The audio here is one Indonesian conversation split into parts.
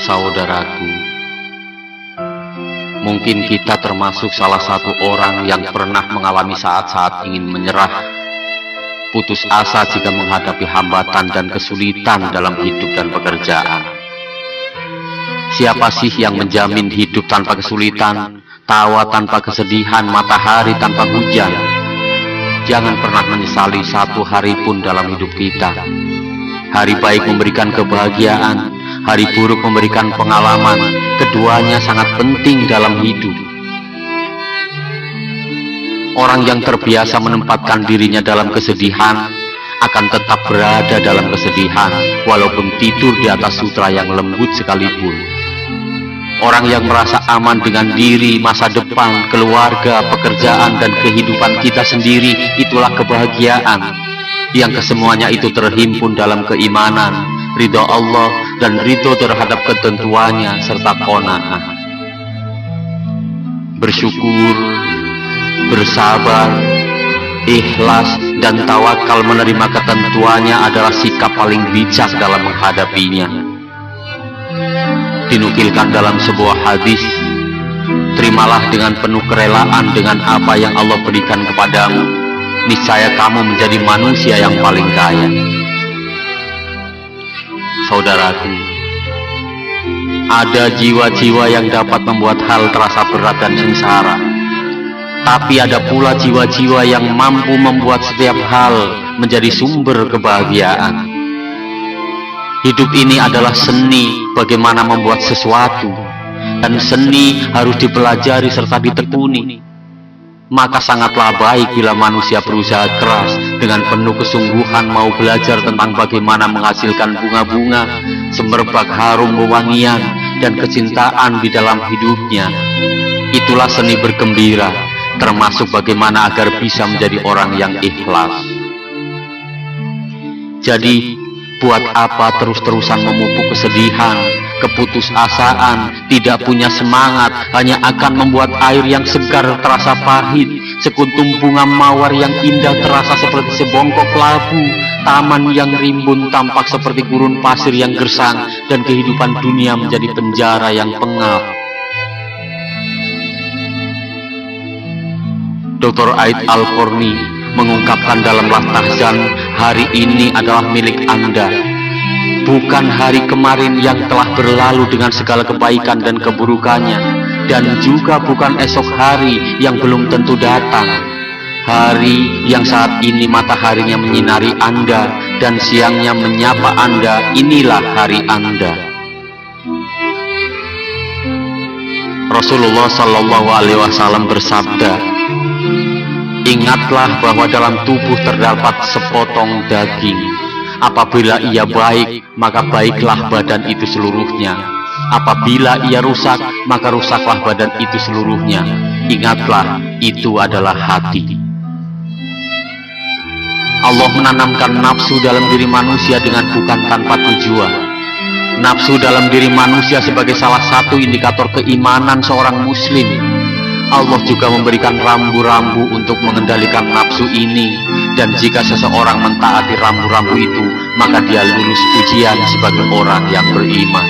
Saudaraku, mungkin kita termasuk salah satu orang yang pernah mengalami saat-saat ingin menyerah, putus asa jika menghadapi hambatan dan kesulitan dalam hidup dan pekerjaan. Siapa sih yang menjamin hidup tanpa kesulitan, tawa tanpa kesedihan, matahari tanpa hujan? Jangan pernah menyesali satu hari pun dalam hidup kita. Hari baik memberikan kebahagiaan, hari buruk memberikan pengalaman. Keduanya sangat penting dalam hidup. Orang yang terbiasa menempatkan dirinya dalam kesedihan akan tetap berada dalam kesedihan, walaupun tidur di atas sutra yang lembut sekalipun. Orang yang merasa aman dengan diri, masa depan, keluarga, pekerjaan, dan kehidupan kita sendiri, itulah kebahagiaan, yang kesemuanya itu terhimpun dalam keimanan, ridho Allah, dan ridho terhadap ketentuannya, serta qanaah. Bersyukur, bersabar, ikhlas, dan tawakal menerima ketentuannya adalah sikap paling bijak dalam menghadapinya. Dinukilkan dalam sebuah hadis, terimalah dengan penuh kerelaan dengan apa yang Allah berikan kepadamu, niscaya kamu menjadi manusia yang paling kaya. Saudaraku, ada jiwa-jiwa yang dapat membuat hal terasa berat dan sengsara, tapi ada pula jiwa-jiwa yang mampu membuat setiap hal menjadi sumber kebahagiaan. Hidup ini adalah seni bagaimana membuat sesuatu, dan seni harus dipelajari serta ditekuni. Maka sangatlah baik bila manusia berusaha keras dengan penuh kesungguhan mau belajar tentang bagaimana menghasilkan bunga-bunga, semerbak harum wewangian, dan kecintaan di dalam hidupnya. Itulah seni bergembira, termasuk bagaimana agar bisa menjadi orang yang ikhlas. Jadi, buat apa terus-terusan memupuk kesedihan, keputusasaan, tidak punya semangat, hanya akan membuat air yang segar terasa pahit, sekuntum bunga mawar yang indah terasa seperti sebongkok labu, taman yang rimbun tampak seperti gurun pasir yang gersang, dan kehidupan dunia menjadi penjara yang pengap. Dr. Aid Al-Qarni mengungkapkan dalam Lahtahzan, hari ini adalah milik Anda, bukan hari kemarin yang telah berlalu dengan segala kebaikan dan keburukannya, dan juga bukan esok hari yang belum tentu datang. Hari yang saat ini mataharinya menyinari Anda dan siangnya menyapa Anda, inilah hari Anda. Rasulullah Shallallahu Alaihi Wasallam bersabda, ingatlah bahwa dalam tubuh terdapat sepotong daging. Apabila ia baik, maka baiklah badan itu seluruhnya. Apabila ia rusak, maka rusaklah badan itu seluruhnya. Ingatlah, itu adalah hati. Allah menanamkan nafsu dalam diri manusia dengan bukan tanpa tujuan. Nafsu dalam diri manusia sebagai salah satu indikator keimanan seorang muslim. Allah juga memberikan rambu-rambu untuk mengendalikan nafsu ini, dan jika seseorang mentaati rambu-rambu itu, maka dia lulus ujian sebagai orang yang beriman.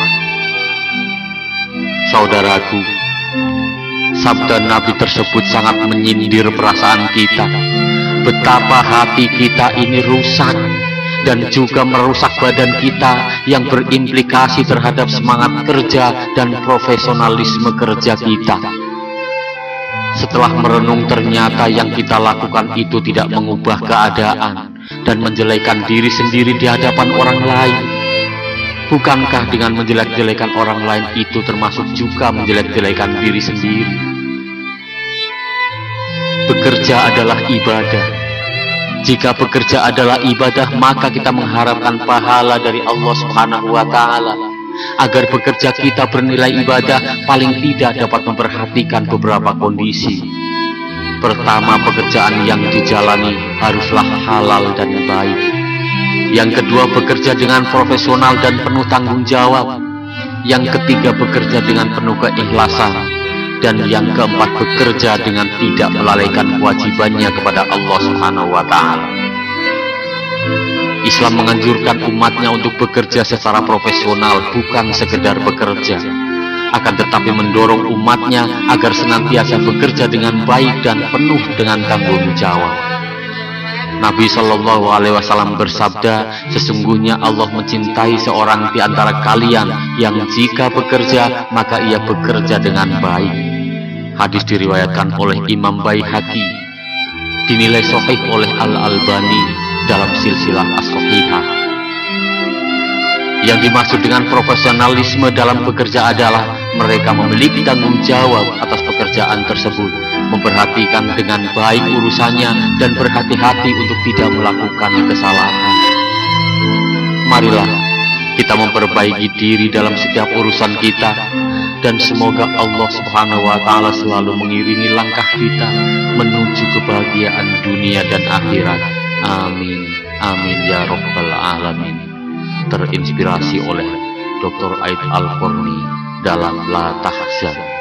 Saudaraku, sabda Nabi tersebut sangat menyindir perasaan kita. Betapa hati kita ini rusak, dan juga merusak badan kita yang berimplikasi terhadap semangat kerja dan profesionalisme kerja kita. Setelah merenung, ternyata yang kita lakukan itu tidak mengubah keadaan dan menjelekan diri sendiri di hadapan orang lain. Bukankah dengan menjelek-jelekan orang lain itu termasuk juga menjelek-jelekan diri sendiri? Bekerja adalah ibadah. Jika bekerja adalah ibadah, maka kita mengharapkan pahala dari Allah Subhanahu wa Ta'ala. Agar bekerja kita bernilai ibadah, paling tidak dapat memperhatikan beberapa kondisi. Pertama, pekerjaan yang dijalani haruslah halal dan baik. Yang kedua, bekerja dengan profesional dan penuh tanggung jawab. Yang ketiga, bekerja dengan penuh keikhlasan. Dan yang keempat, bekerja dengan tidak melalaikan kewajibannya kepada Allah Subhanahu wa Ta'ala. Islam menganjurkan umatnya untuk bekerja secara profesional, bukan sekedar bekerja, akan tetapi mendorong umatnya agar senantiasa bekerja dengan baik dan penuh dengan tanggung jawab. Nabi Shallallahu Alaihi Wasallam bersabda, sesungguhnya Allah mencintai seorang di antara kalian yang jika bekerja maka ia bekerja dengan baik. Hadis diriwayatkan oleh Imam Baihaqi, dinilai sahih oleh Al-Albani dalam silsilah as-sahihah. Yang dimaksud dengan profesionalisme dalam bekerja adalah mereka memiliki tanggung jawab atas pekerjaan tersebut, memperhatikan dengan baik urusannya dan berhati-hati untuk tidak melakukan kesalahan. Marilah kita memperbaiki diri dalam setiap urusan kita, dan semoga Allah Subhanahu wa Ta'ala selalu mengiringi langkah kita menuju kebahagiaan dunia dan akhirat. Amin, amin ya Rabbal Alamin. Terinspirasi oleh Dr. Aid Al-Qarni dalam La Tahzan.